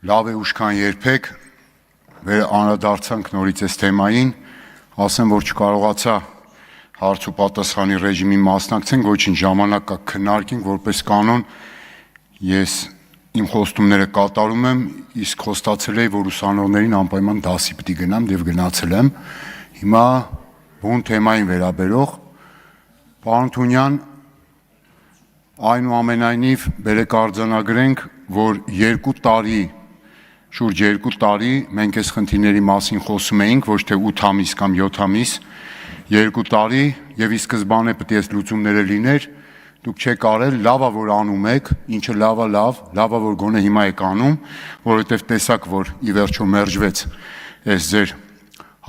Լավ է ուշքան երբեք, անդրադարձանք նորից այս թեմային, ասեմ, որ չկարողացա հարց ու պատասխանի ռեժիմի մասնակցենք, ոչինչ ժամանակ կա քննարկենք, որպես կանոն ես իմ խոստումները կատարում եմ, իսկ խոստացել էի, որ ուսանողներին անպայման դասի պիտի գնամ եւ գնացել եմ։ Հիմա բուն թեմային վերաբերող պարոն Թունյան, այնուամենայնիվ բերեք արձանագրենք, որ շուրջ 2 տարի մենք այս խնդիրների մասին խոսում էինք, ոչ թե 8 ամիս կամ 7 ամիս, 2 տարի եւ ի սկզբանե պետք է այս լուծումները լիներ, դուք չեք արել, լավա որ անում եք, ինչը լավա որ գոնե հիմա եք անում, որովհետեւ տեսակ որ ի վերջո մերժվեց այս ձեր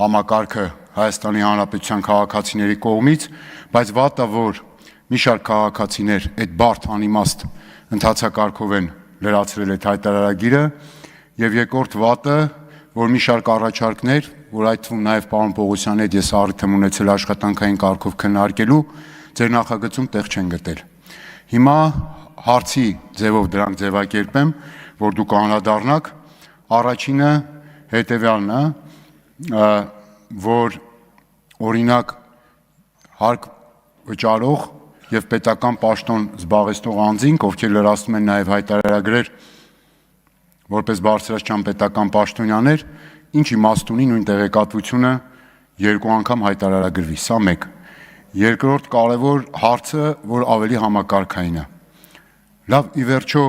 համակարգը Հայաստանի Հանրապետության քաղաքացիների կողմից, բայց վատը որ մի շարք քաղաքացիներ այդ բարդ անիմաստ ընթացակարգով են լրացրել այդ հայտարարագիրը եւ երկրորդ վատը որ մի շարք առաջարկներ, որ այդ թվում նաեւ պարոն Պողոսյանի հետ ես առիթ եմ ունեցել աշխատանքային կարգով քննարկելու, ձեր նախագծում տեղ չեն գտել։ Հիմա հարցի ձևով դրանք ձևակերպեմ, որ դուք անդրադառնաք, առաջինը հետեւյալն է, որ օրինակ հարկ վճարող եւ պետական պաշտոն զբաղեցնող անձինք, ովքեր լրացնում են նաեւ հայտարարագրեր որպես բարձրաստիճան պետական պաշտոնյաներ, ինչ իմաստ ունի նույն տեղեկատվությունը 2 անգամ հայտարարագրվի, սա մեկ։ Երկրորդ կարևոր հարցը, որ ավելի համակարգային է։ Լավ, ի վերջո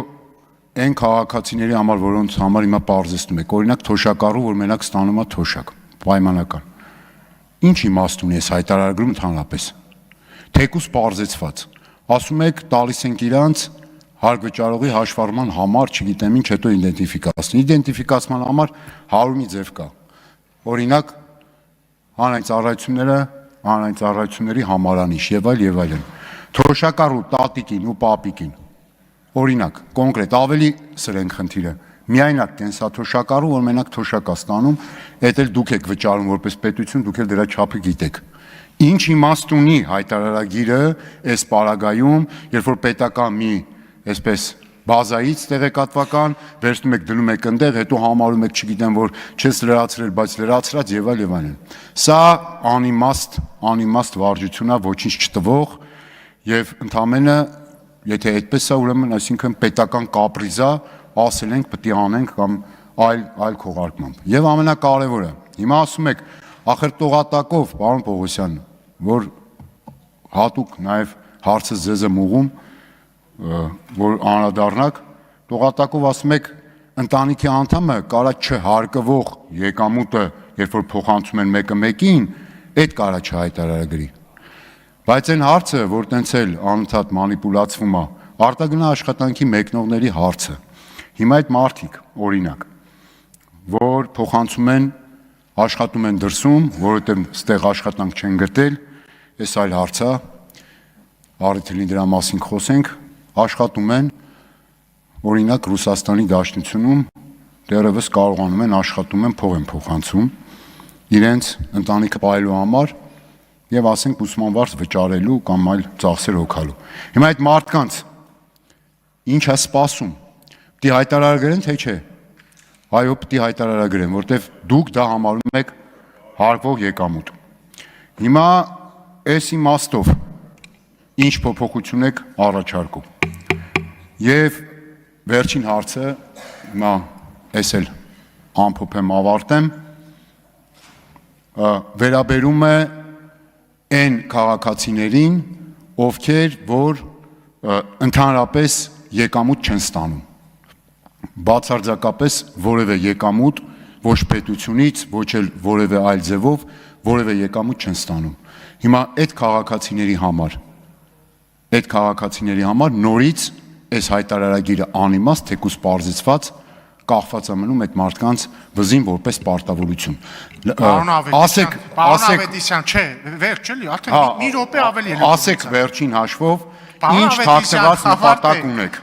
այն քաղաքացիների համար, որոնց համար հիմա պարզեցնում եք, օրինակ թոշակառու, որ մենակ ստանում է թոշակ, պայմանական։ Ինչ իմաստ ունի այս հայտարարագրում ընդհանրապես։ Թեկուզ պարզեցված։ Ասում եք, տալիս ենք իրանց հարկ վճարողի հաշվառման համար, չգիտեմ ինչ, հետո իդենտիֆիկացնի։ Իդենտիֆիկացման համար 100-ի ձև կա։ Օրինակ, հանրային ծառայությունների համարանիշ եւ այլն։ Թոշակառու տատիկին ու պապիկին։ Օրինակ, կոնկրետ, ավելի սրենք խնդիրը։ Միայնակ կենսաթոշակառու, որ մենակ թոշակ է ստանում, այդ էլ դուք եք վճարում որպես պետություն, դուք էլ դրա չափը գիտեք։ Ինչ իմաստ ունի հայտարարագիրը այս պարագայում, երբ որ պետական մի այսպես բազայից տեղեկատվական վերցնում եք դնում եք այնտեղ, հետո համարում եք, չգիտեմ որ չես լրացրել, բայց լրացրած եւ այլն։ Սա անիմաստ վարժություն է, ոչինչ չտվող եւ ընդամենը, եթե այդպես է, ուրեմն այսինքն պետական կապրիզա, ասել ենք պետք է անենք կամ այլ քողարկմամբ։ Եվ ամենակարևորը, հիմա ասում եք, ախր տողատակով, պարոն Պողոսյան, որ հատուկ նաեւ հարցը ձեզ եմ ուղում, որ անդրադառնաք, տողատակով ասում եք ընտանիքի անդամը կարա չհարկվող եկամուտը, երբ որ փոխանցում են մեկը մեկին, այդ կարա չհայտարարագրի։ Բայց այն հարցը, որ տենց էլ անընդհատ մանիպուլացվում է, արտագնա աշխատանքի մեկնողների հարցը։ Հիմա այդ մարդիկ, օրինակ, որ փոխանցում են, աշխատում են դրսում, որովհետև ստեղ աշխատանք չեն գտել, այս այլ հարց է, առիթ լինի դրա մասին խոսենք, աշխատում են, օրինակ Ռուսաստանի Դաշնությունում դեռևս կարողանում են աշխատում են փող են փոխանցում իրենց ընտանիքը պահելու համար եւ ասենք ուսմանվարձ վճարելու կամ այլ ծախսեր հոգալու։ Հիմա այդ մարդկանց ինչ է սպասում։ Պիտի հայտարարագրեն թե չէ։ Այո, պիտի հայտարարագրեն, որտեվ դուք դա համարում եք հարկվող եկամուտ։ Հիմա այս իմաստով ինչ փոփոխություն եք առաջարկում։ Եվ վերջին հարցը, հիմա ես էլ ամփոփ եմ ավարտեմ, վերաբերում է այն քաղաքացիներին, ովքեր որ ընդհանրապես եկամուտ չեն ստանում։ Բացարձակապես որևէ եկամուտ ոչ պետությունից, ոչ էլ որևէ այլ ձևով որևէ եկամուտ չեն ստանում։ Հիմա այդ քաղաքացիների համար նորից այս հայտարարագիրը անիմաստ թեկուզ պարզեցված կախված է մնում այդ մարդկանց վզին որպես պարտավորություն։ Ասեք Ավետիսյան, չէ, վերջ էլի, արդեն մի րոպե ավելի է։ Ասեք վերջին հաշվով ինչ թաքցված նպատակ ունեք։